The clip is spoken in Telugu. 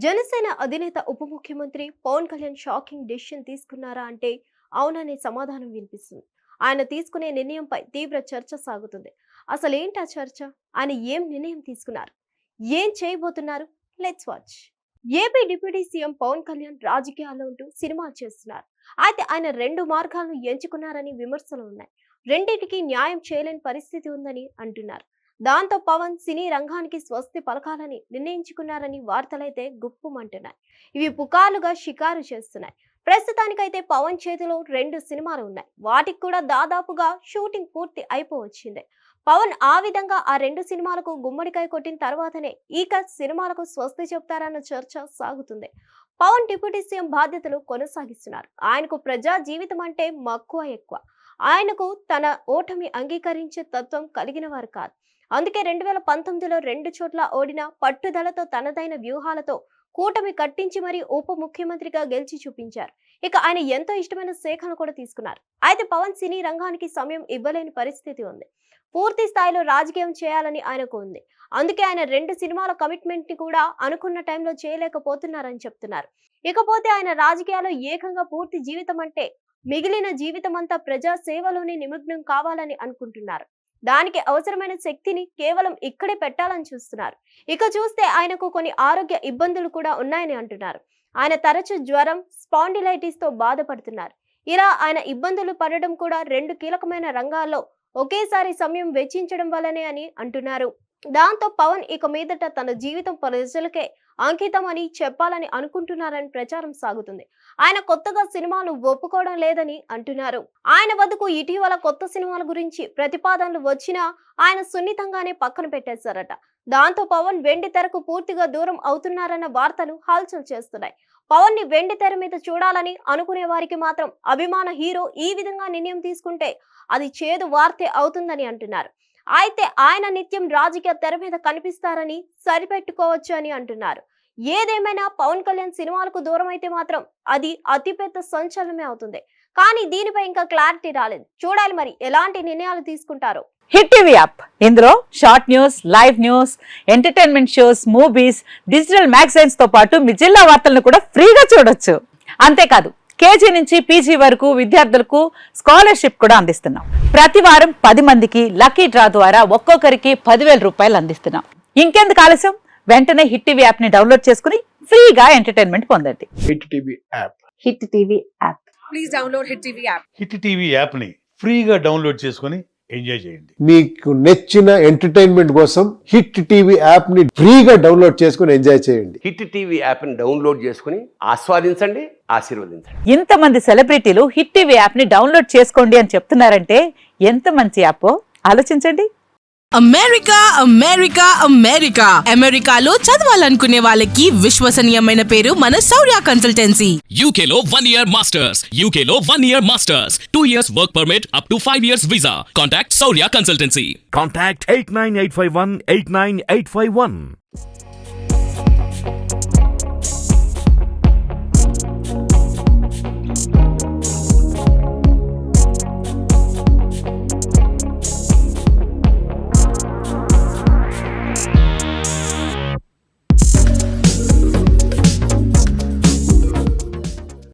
జనసేన అధినేత ఉప ముఖ్యమంత్రి పవన్ కళ్యాణ్ షాకింగ్ డెసిషన్ తీసుకున్నారా అంటే అవుననే సమాధానం వినిపిస్తుంది. ఆయన తీసుకునే నిర్ణయంపై తీవ్ర చర్చ సాగుతుంది. అసలు ఏంటి ఆ చర్చ? ఆయన ఏం నిర్ణయం తీసుకున్నారు? ఏం చేయబోతున్నారు? Let's watch. AP deputy CM Pawan Kalyan రాజకీయాల్లో ఉంటూ సినిమాలు చేస్తున్నారు. అయితే ఆయన రెండు మార్గాలను ఎంచుకున్నారని విమర్శలు ఉన్నాయి. రెండింటికి న్యాయం చేయలేని పరిస్థితి ఉందని అంటున్నారు. దాంతో పవన్ సినీ రంగానికి స్వస్తి పలకాలని నిర్ణయించుకున్నారని వార్తలైతే గుప్పుమంటున్నాయి. ఇవి పుకార్లుగా షికారు చేస్తున్నాయి. ప్రస్తుతానికైతే పవన్ చేతిలో 2 సినిమాలు ఉన్నాయి. వాటికి కూడా దాదాపుగా షూటింగ్ పూర్తి అయిపోవచ్చింది. పవన్ ఆ విధంగా ఆ 2 సినిమాలకు గుమ్మడికాయ కొట్టిన తర్వాతనే ఇక సినిమాలకు స్వస్తి చెప్తారన్న చర్చ సాగుతుంది. పవన్ డిప్యూటీ సీఎం బాధ్యతలు కొనసాగిస్తున్నారు. ఆయనకు ప్రజా జీవితం అంటే మక్కువ ఎక్కువ. ఆయనకు తన ఓటమి అంగీకరించే తత్వం కలిగిన వారు కాదు. అందుకే 2019లో 2 చోట్ల ఓడిన పట్టుదలతో తనదైన వ్యూహాలతో కూటమి కట్టించి మరీ ఉప ముఖ్యమంత్రిగా గెలిచి చూపించారు. ఇక ఆయన ఎంతో ఇష్టమైన శాఖను కూడా తీసుకున్నారు. అయితే పవన్ సినీ రంగానికి సమయం ఇవ్వలేని పరిస్థితి ఉంది. పూర్తి స్థాయిలో రాజకీయం చేయాలని ఆయనకు ఉంది. అందుకే ఆయన 2 సినిమాల కమిట్మెంట్ ని కూడా అనుకున్న టైంలో చేయలేకపోతున్నారని చెప్తున్నారు. ఇకపోతే ఆయన రాజకీయాల్లో ఏకంగా పూర్తి జీవితం అంటే మిగిలిన జీవితం అంతా ప్రజా సేవలోనే నిమగ్నం కావాలని అనుకుంటున్నారు. దానికి అవసరమైన శక్తిని కేవలం ఇక్కడే పెట్టాలని చూస్తున్నారు. ఇక చూస్తే ఆయనకు కొన్ని ఆరోగ్య ఇబ్బందులు కూడా ఉన్నాయని అంటున్నారు. ఆయన తరచూ జ్వరం, స్పాండిలైటిస్ తో బాధపడుతున్నారు. ఇలా ఆయన ఇబ్బందులు పడడం కూడా 2 కీలకమైన రంగాల్లో ఒకేసారి సమయం వెచ్చించడం వల్లనే అని అంటున్నారు. దాంతో పవన్ ఇక మీదట తన జీవితం ప్రజలకే అంకితం అని చెప్పాలని అనుకుంటున్నారని ప్రచారం సాగుతుంది. ఆయన కొత్తగా సినిమాలు ఒప్పుకోవడం లేదని అంటున్నారు. ఆయన వద్దకు ఇటీవల కొత్త సినిమాల గురించి ప్రతిపాదనలు వచ్చినా ఆయన సున్నితంగానే పక్కన పెట్టేశారట. దాంతో పవన్ వెండి తెరకు పూర్తిగా దూరం అవుతున్నారన్న వార్తలు హల్చల్ చేస్తున్నాయి. పవన్ ని వెండి తెర మీద చూడాలని అనుకునే వారికి మాత్రం అభిమాన హీరో ఈ విధంగా నిర్ణయం తీసుకుంటే అది చేదు వార్తే అవుతుందని అంటున్నారు. అయితే ఆయన నిత్యం రాజకీయ తెర మీద కనిపిస్తారని సరిపెట్టుకోవచ్చు అని అంటున్నారు. ఏదేమైనా పవన్ కళ్యాణ్ సినిమాలకు దూరం అయితే మాత్రం అది అతిపెద్ద సంచలనమే అవుతుంది. కానీ దీనిపై ఇంకా క్లారిటీ రాలేదు. చూడాలి మరి ఎలాంటి నిర్ణయాలు తీసుకుంటారో. హిట్ టీవీ యాప్, ఇందులో short news, live news, entertainment shows, movies, digital magazines తో పాటు మీ జిల్లా వార్తలను కూడా ఫ్రీగా చూడొచ్చు. అంతేకాదు కేజీ నుంచి పీజీ వరకు విద్యార్థులకు స్కాలర్షిప్ కూడా అందిస్తున్నాం. ప్రతి వారం 10 మందికి లక్కీ డ్రా ద్వారా ఒక్కొక్కరికి 10,000 రూపాయలు అందిస్తున్నాం. ఇంకెందుకు ఆలస్యం, వెంటనే హిట్ టీవీ యాప్ ని డౌన్లోడ్ చేసుకుని ఫ్రీగా ఎంటర్టైన్మెంట్ పొందండి. Hit TV app. Hit TV app. Please download hit TV app. Hit TV app ని ఫ్రీగా డౌన్లోడ్ చేసుకుని ఎంజాయ్ చేయండి. మీకు నచ్చిన ఎంటర్టైన్మెంట్ కోసం హిట్ టీవీ యాప్ ని ఫ్రీగా డౌన్లోడ్ చేసుకుని ఎంజాయ్ చేయండి. హిట్ టీవీ యాప్ ని డౌన్లోడ్ చేసుకుని ఆస్వాదించండి, ఆశీర్వదించండి. ఇంతమంది సెలబ్రిటీలు హిట్ టీవీ యాప్ ని డౌన్లోడ్ చేసుకోండి అని చెప్తున్నారంటే ఎంత మంచి యాప్ ఆలోచించండి. అమెరికా అమెరికా అమెరికా అమెరికాలో చదవాలనుకునే వాళ్ళకి విశ్వసనీయమైన పేరు మన శౌర్య కన్సల్టెన్సీ. UK లో 1 year masters. UK లో 1 year masters. 2 years work permit up to 5 years visa. Contact Saurya Consultancy. Contact 89851 89851.